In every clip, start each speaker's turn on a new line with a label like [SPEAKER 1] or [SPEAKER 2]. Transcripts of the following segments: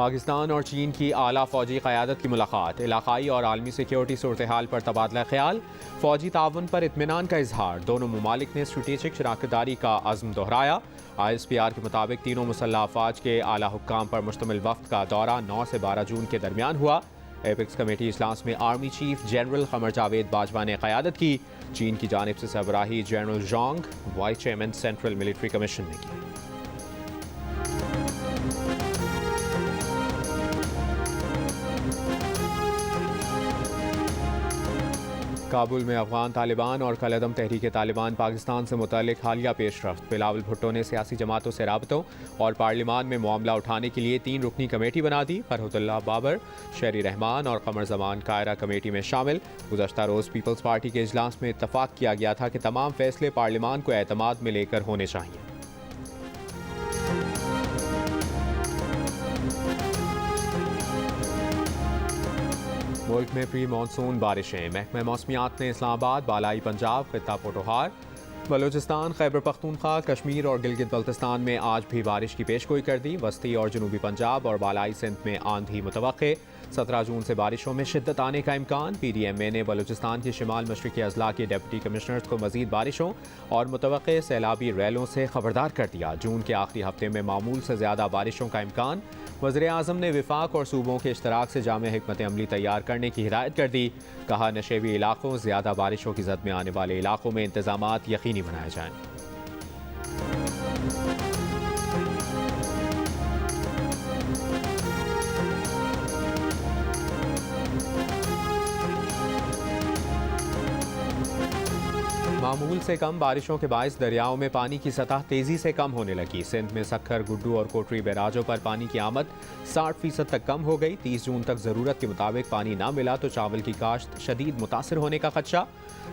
[SPEAKER 1] पाकिस्तान और चीन की आला फौजी क़यादत की मुलाकात, इलाकाई और आलमी सिक्योरिटी सूरत हाल पर तबादला ख्याल, फौजी ताउन पर इत्मीनान का इजहार। दोनों ममालिक ने स्ट्रेटेजिक शराकतदारी का अज़्म दोहराया। ISPR के मुताबिक तीनों मुसल्लह अफवाज के आला हुक्काम पर मुश्तमिल वफ्द का दौरा 9 से 12 जून के दरमियान हुआ। एपेक्स कमेटी इजलास में army chief general Qamar Javed Bajwa ने क़यादत की। चीन की जानिब से सरबराही general Zhong, vice chairman central military commission ने की। काबुल में अफगान तालिबान और कलअदम तहरीक तालिबान पाकिस्तान से मुतल्लिक हालिया पेशरफ्त। बिलावल भुट्टो ने सियासी जमातों से राबतों और पार्लिमान में मामला उठाने के लिए 3 रुकनी कमेटी बना दी। फरहतुल्लाह बाबर, शेरी रहमान और कमर जमान कायरा कमेटी में शामिल। गुज़श्ता रोज़ पीपल्स पार्टी के इजलास में इत्तफाक किया गया था कि तमाम फैसले पार्लिमान को एतमाद में लेकर होने चाहिए। मुल्क में प्री मानसून बारिशें, महकमा मौसमियात ने इस्लामाबाद, बालाई पंजाब, खित्ता पोटोहार, बलूचिस्तान, खैबर पख्तूनख्वा, कश्मीर और गिलगित बल्तिस्तान में आज भी बारिश की पेशगोई कर दी। वस्ती और जनूबी पंजाब और बालाई सिंध में आंधी मुतवक्के। 17 जून से बारिशों में शिद्दत आने का इम्कान। PDMA ने बलूचिस्तान के शिमाल मशरक़ी अजला के डिप्टी कमिश्नर्स को मजीद बारिशों और मुतवक्के सैलाबी रैलों से खबरदार कर दिया। जून के आखिरी हफ्ते में मामूल से ज़्यादा बारिशों का इम्कान। वज़ीर-ए-आज़म ने विफाक और सूबों के इश्तराक से जामे हिकमत अमली तैयार करने की हिदायत कर दी। कहा, नशेबी इलाकों, ज़्यादा बारिशों की जद में आने वाले इलाकों में इंतजामात यकीनी बनाए जाएँ। मामूल से कम बारिशों के बायस दरियाओं में पानी की सतह तेजी से कम होने लगी। सिंध में सक्खर, गुड्डू और कोटरी बैराजों पर पानी की आमद 60% तक कम हो गई। 30 जून तक जरूरत के मुताबिक पानी ना मिला तो चावल की काश्त शदीद मुतासर होने का खदशा।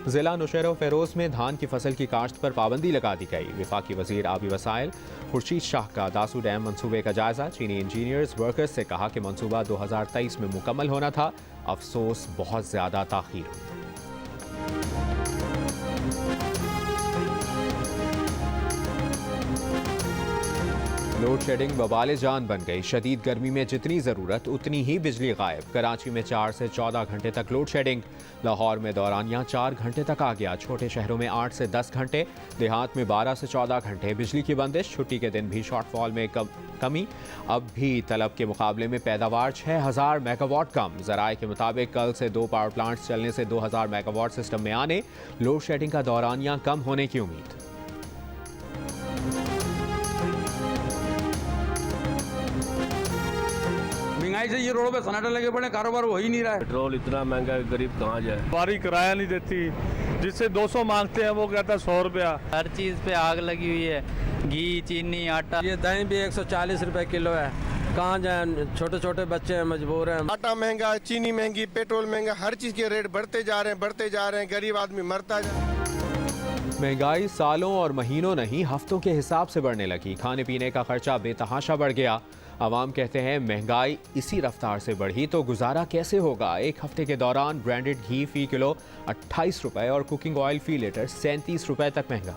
[SPEAKER 1] जिला नौशेरा फेरोज में धान की फसल की काश्त पर पाबंदी लगा दी गई। विफाकी वजीर आबी वसाइल खुर्शीद शाह का दासू डैम मंसूबे का जायजा। चीनी इंजीनियर्स वर्कर्स से कहा कि मंसूबा 2023 में मुकम्मल होना था, अफसोस बहुत ज्यादा ताखीर हुई। लोड शेडिंग बवाले जान बन गई। शदीद गर्मी में जितनी ज़रूरत उतनी ही बिजली गायब। कराची में 4 से 14 घंटे तक लोड शेडिंग। लाहौर में दौरानिया 4 घंटे तक आ गया। छोटे शहरों में 8 से 10 घंटे, देहात में 12 से 14 घंटे बिजली की बंदिश। छुट्टी के दिन भी शॉर्टफॉल में कमी। अब भी तलब के मुकाबले में पैदावार 6000 मेगावाट कम। ज़राए के मुताबिक कल से 2 पावर प्लांट्स चलने से 2000 मेगावाट सिस्टम में आने। लोड शेडिंग का दौरानिया कम होने की उम्मीद।
[SPEAKER 2] महंगाई से ये रोड पे सन्नाटे लगे पड़े, कारोबार हो ही नहीं रहा है।
[SPEAKER 3] पेट्रोल इतना महंगा है, गरीब कहाँ जाए।
[SPEAKER 4] बारी किराया नहीं देती, जिससे 200 मांगते हैं वो कहता है 100 रुपया।
[SPEAKER 5] हर चीज़ पे आग लगी हुई है, घी, चीनी, आटा।
[SPEAKER 6] ये दही भी 140 रुपए किलो है। कहाँ जाए, छोटे छोटे बच्चे हैं, मजबूर हैं।
[SPEAKER 7] आटा महंगा, चीनी महंगी, पेट्रोल महंगा, हर चीज़ के रेट बढ़ते जा रहे हैं, गरीब आदमी मरता जा रहा है।
[SPEAKER 1] महंगाई सालों और महीनों नहीं, हफ्तों के हिसाब से बढ़ने लगी। खाने पीने का खर्चा बेतहाशा बढ़ गया। आवाम कहते हैं महंगाई इसी रफ्तार से बढ़ी तो गुजारा कैसे होगा। एक हफ्ते के दौरान ब्रांडेड घी फी किलो 28 रुपए और कुकिंग ऑयल फी लीटर 37 रुपए तक महंगा।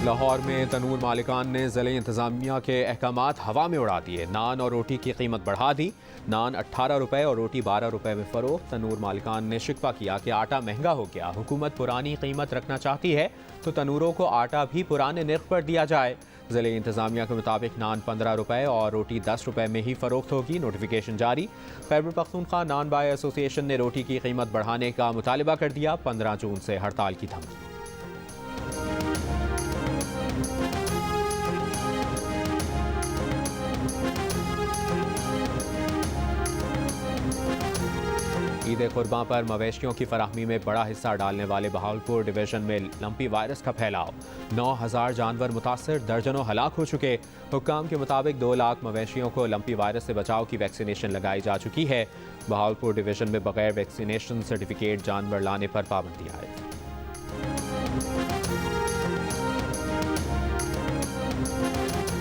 [SPEAKER 1] लाहौर में तनूर मालिकान ने ज़िले इंतज़ामिया के अहकामात हवा में उड़ा दिए। नान और रोटी की कीमत बढ़ा दी। नान 18 रुपए और रोटी 12 रुपए में फ़रोख्त। तनूर मालिकान ने शिकवा किया कि आटा महंगा हो गया। हुकूमत पुरानी कीमत रखना चाहती है तो तनूरों को आटा भी पुराने निर्ख पर दिया जाए। ज़िले इंतज़ामिया के मुताबिक नान 15 रुपए और रोटी 10 रुपए में ही फ़रोख्त होगी। नोटिफिकेशन जारी। खैबर पख्तूनख्वा नान बाय एसोसिएशन ने रोटी की कीमत बढ़ाने का मुतालिबा कर दिया। 15 जून से हड़ताल की धमकी। ईद कुर्बान पर मवेशियों की फराहमी में बड़ा हिस्सा डालने वाले बहावलपुर डिवीजन में लंपी वायरस का फैलाव। 9000 जानवर मुतासर, दर्जनों हलाक हो चुके। हुक्काम के मुताबिक 2 लाख मवेशियों को लंपी वायरस से बचाव की वैक्सीनेशन लगाई जा चुकी है। बहावलपुर डिवीजन में बगैर वैक्सीनेशन सर्टिफिकेट जानवर लाने पर पाबंदी आयद।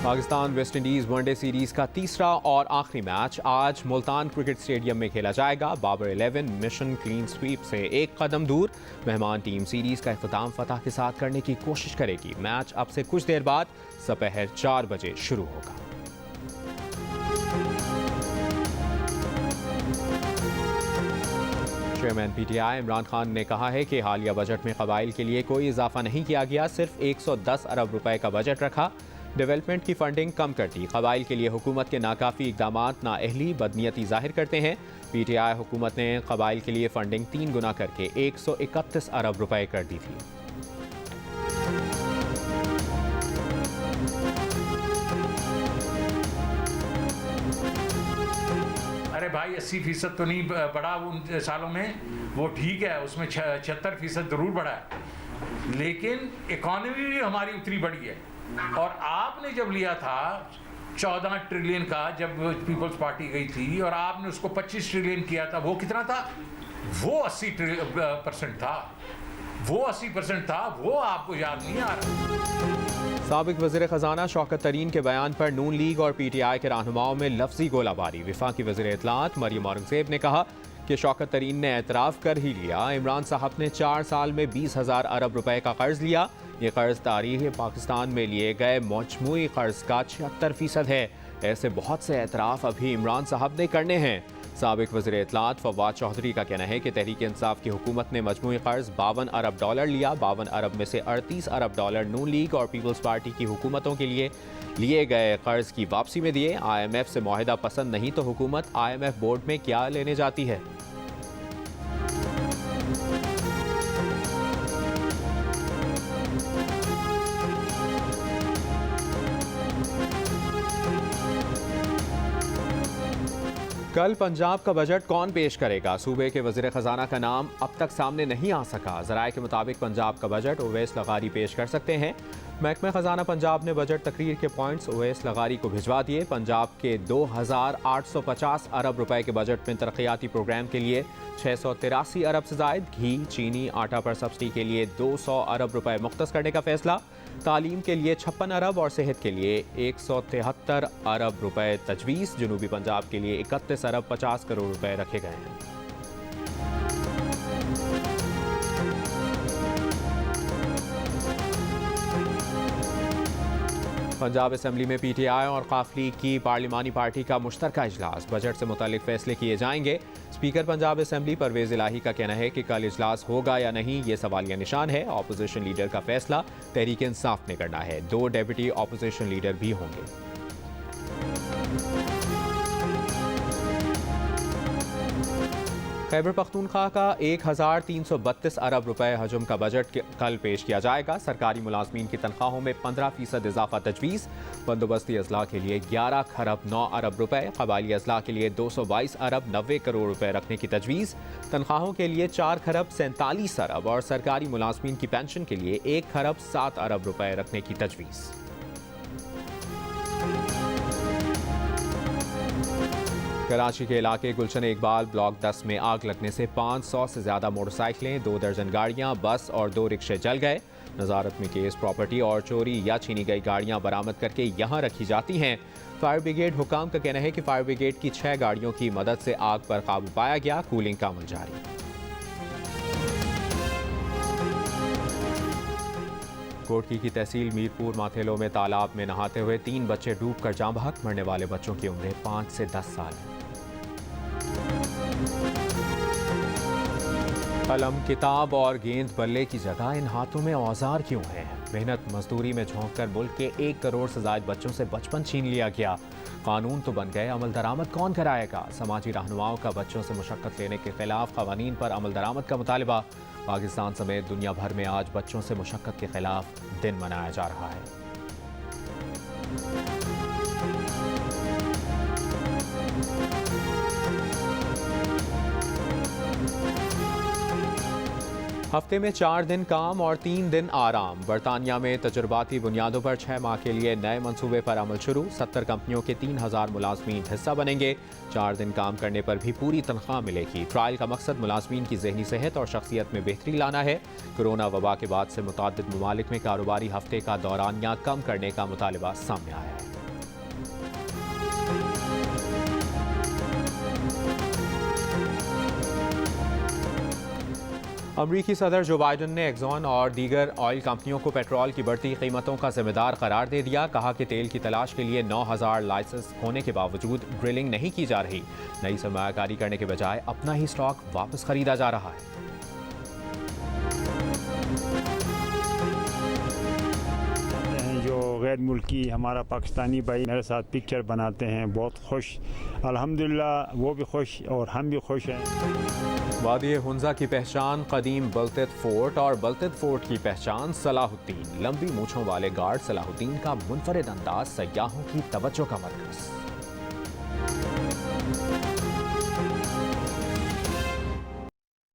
[SPEAKER 1] Pakistan West Indies one day series का तीसरा और आखिरी मैच आज मुल्तान क्रिकेट स्टेडियम में खेला जाएगा। बाबर 11 मिशन क्लीन स्वीप से एक कदम दूर। मेहमान टीम सीरीज का इख्तिताम फतह के साथ करने की कोशिश करेगी। मैच अब से कुछ देर बाद दोपहर 4 बजे शुरू होगा। चेयरमैन पीटीआई इमरान खान ने कहा है कि हालिया बजट में कबाइल के लिए कोई इजाफा नहीं किया गया, सिर्फ 110 अरब रुपए का बजट रखा। डेवलपमेंट की फंडिंग कम कर दी। कबाइल के लिए हुकूमत के नाकाफी इकदाम नाअहली बदनीयती जाहिर करते हैं। पीटीआई हुकूमत ने कबाइल के लिए फंडिंग 3 गुना करके 131 अरब रुपए कर दी थी।
[SPEAKER 8] अरे भाई 80% तो नहीं बढ़ा उन सालों में, वो ठीक है, उसमें 76% जरूर बढ़ा है, लेकिन इकॉनमी भी हमारी उतनी बढ़ी है। और आपने जब लिया था 14 ट्रिलियन का, जब पीपल्स पार्टी गई थी, और आपने उसको 25 ट्रिलियन किया था, वो कितना था? वो 80% था, वो 80% था, वो आपको याद नहीं आ रहा।
[SPEAKER 1] साबिक वज़ीर ख़जाना शौकत तरीन के बयान पर नून लीग और पीटीआई के रहनुमाओं में लफ्जी गोलाबारी। वफाकी वज़ीर इत्तलात मरियम औरंगज़ेब ने कहा कि शौकत तरीन ने एतराफ़ कर ही लिया, इमरान साहब ने 4 साल में 20,000 अरब रुपए का कर्ज लिया। ये कर्ज तारीख़ पाकिस्तान में लिए गए मजमूई कर्ज का 76% है। ऐसे बहुत से एतराफ़ अभी इमरान साहब ने करने हैं। साबिक वज़ीर इत्तलात फवाद चौधरी का कहना है कि तहरीक इंसाफ की हुकूमत ने मजमूई कर्ज $52 अरब लिया। 52 अरब में से 38 अरब डॉलर नून लीग और पीपल्स पार्टी की हुकूमतों के लिए गए कर्ज की वापसी में दिए। IMF से मुआहिदा पसंद नहीं तो हुकूमत IMF बोर्ड में क्या लेने जाती है। कल पंजाब का बजट कौन पेश करेगा? सूबे के वज़ीर ख़जाना का नाम अब तक सामने नहीं आ सका। ज़राए के मुताबिक पंजाब का बजट उवैस लगारी पेश कर सकते हैं। महकमा ख़जाना पंजाब ने बजट तकरीर के पॉइंट्स उवैस लगारी को भिजवा दिए। पंजाब के 2,850 अरब रुपए के बजट में तरक्याती प्रोग्राम के लिए 683 अरब से ज़ायद, घी, चीनी, आटा पर सब्सिडी के लिए 200 अरब रुपए मुख्तस करने का फैसला, तालीम के लिए 56 अरब और सेहत के लिए 173 अरब रुपए तजवीज़। जनूबी पंजाब के लिए 31 अरब 50 करोड़ रुपए रखे गए हैं। पंजाब असेंबली में पीटीआई और काफली की पार्लिमानी पार्टी का मुश्तरका इजलास, बजट से मुतालिक फैसले किए जाएंगे। स्पीकर पंजाब असेंबली परवेज इलाही का कहना है कि कल इजलास होगा या नहीं ये सवालिया निशान है। ऑपोजिशन लीडर का फैसला तहरीक इंसाफ ने करना है। 2 डेप्यूटी ऑपोजिशन लीडर भी होंगे। खैबर पख्तूनख्वा का 1,332 अरब रुपए हजम का बजट कल पेश किया जाएगा। सरकारी मुलाजमीन की तनख्वाहों में 15% इजाफा तजवीज़। बंदोबस्ती अजला के लिए 11 खरब 9 अरब रुपए, कबायली अजला के लिए 222 अरब 90 करोड़ रुपए रखने की तजवीज़। तनख्वाहों के लिए 4 खरब 47 अरब और सरकारी मुलाजमीन की पेंशन के लिए 1 खरब 7 अरब रुपए रखने की तजवीज़। कराची के इलाके गुलशन इकबाल ब्लॉक 10 में आग लगने से 500 से ज़्यादा मोटरसाइकिलें, 2 दर्जन गाड़ियां, बस और 2 रिक्शे जल गए। नज़ारत में केस प्रॉपर्टी और चोरी या छीनी गई गाड़ियां बरामद करके यहां रखी जाती हैं। फायर ब्रिगेड हुकाम का कहना है कि फायर ब्रिगेड की 6 गाड़ियों की मदद से आग पर काबू पाया गया। कूलिंग का अमल जारी। कोटकी की तहसील मीरपुर माथेलो में तालाब में नहाते हुए 3 बच्चे डूबकर जाँ बहक। मरने वाले बच्चों की उम्र 5 से 10 साल है। कलम, किताब और गेंद बल्ले की जगह इन हाथों में औजार क्यों हैं? मेहनत मजदूरी में झोंककर मुल्क के 1 करोड़ से ज़ायद बच्चों से बचपन छीन लिया गया। कानून तो बन गए, अमल दरामद कौन कराएगा? समाजी रहनुमाओं का बच्चों से मुशक्कत लेने के खिलाफ कवानीन पर अमल दरामद का मुतालबा। पाकिस्तान समेत दुनिया भर में आज बच्चों से मुशक्कत के खिलाफ दिन मनाया जा रहा है। हफ्ते में 4 दिन काम और 3 दिन आराम। बरतानिया में तजुर्बाती बुनियादों पर 6 माह के लिए नए मंसूबे पर अमल शुरू। 70 कंपनियों के 3,000 मुलाजमीन हिस्सा बनेंगे। 4 दिन काम करने पर भी पूरी तनख्वाह मिलेगी। ट्रायल का मकसद मुलाजमीन की ज़हनी सेहत और शख्सियत में बेहतरी लाना है। कोरोना वबा के बाद से मुताद्दिद ममालिक में कारोबारी हफ्ते का दौरानिया कम करने का मुतालबा सामने आया है। अमरीकी सदर जो बाइडन ने एक्सॉन और दीगर ऑयल कंपनियों को पेट्रोल की बढ़ती कीमतों का जिम्मेदार करार दे दिया। कहा कि तेल की तलाश के लिए 9,000 लाइसेंस होने के बावजूद ड्रिलिंग नहीं की जा रही। नई सरमायाकारी करने के बजाय अपना ही स्टॉक वापस खरीदा जा रहा है।
[SPEAKER 9] जो गैर मुल्की हमारा पाकिस्तानी भाई मेरे साथ पिक्चर बनाते हैं, बहुत खुश, अल्हम्दुलिल्लाह वो भी खुश और हम भी खुश हैं।
[SPEAKER 1] वादी हुंजा की पहचान कदीम बलतत फोर्ट और बलतत फोर्ट की पहचान सलाहुद्दीन। लंबी मूंछों वाले गार्ड सलाहुद्दीन का मुनफरिद अंदाज सयाहों की तवज्जो का मरकज।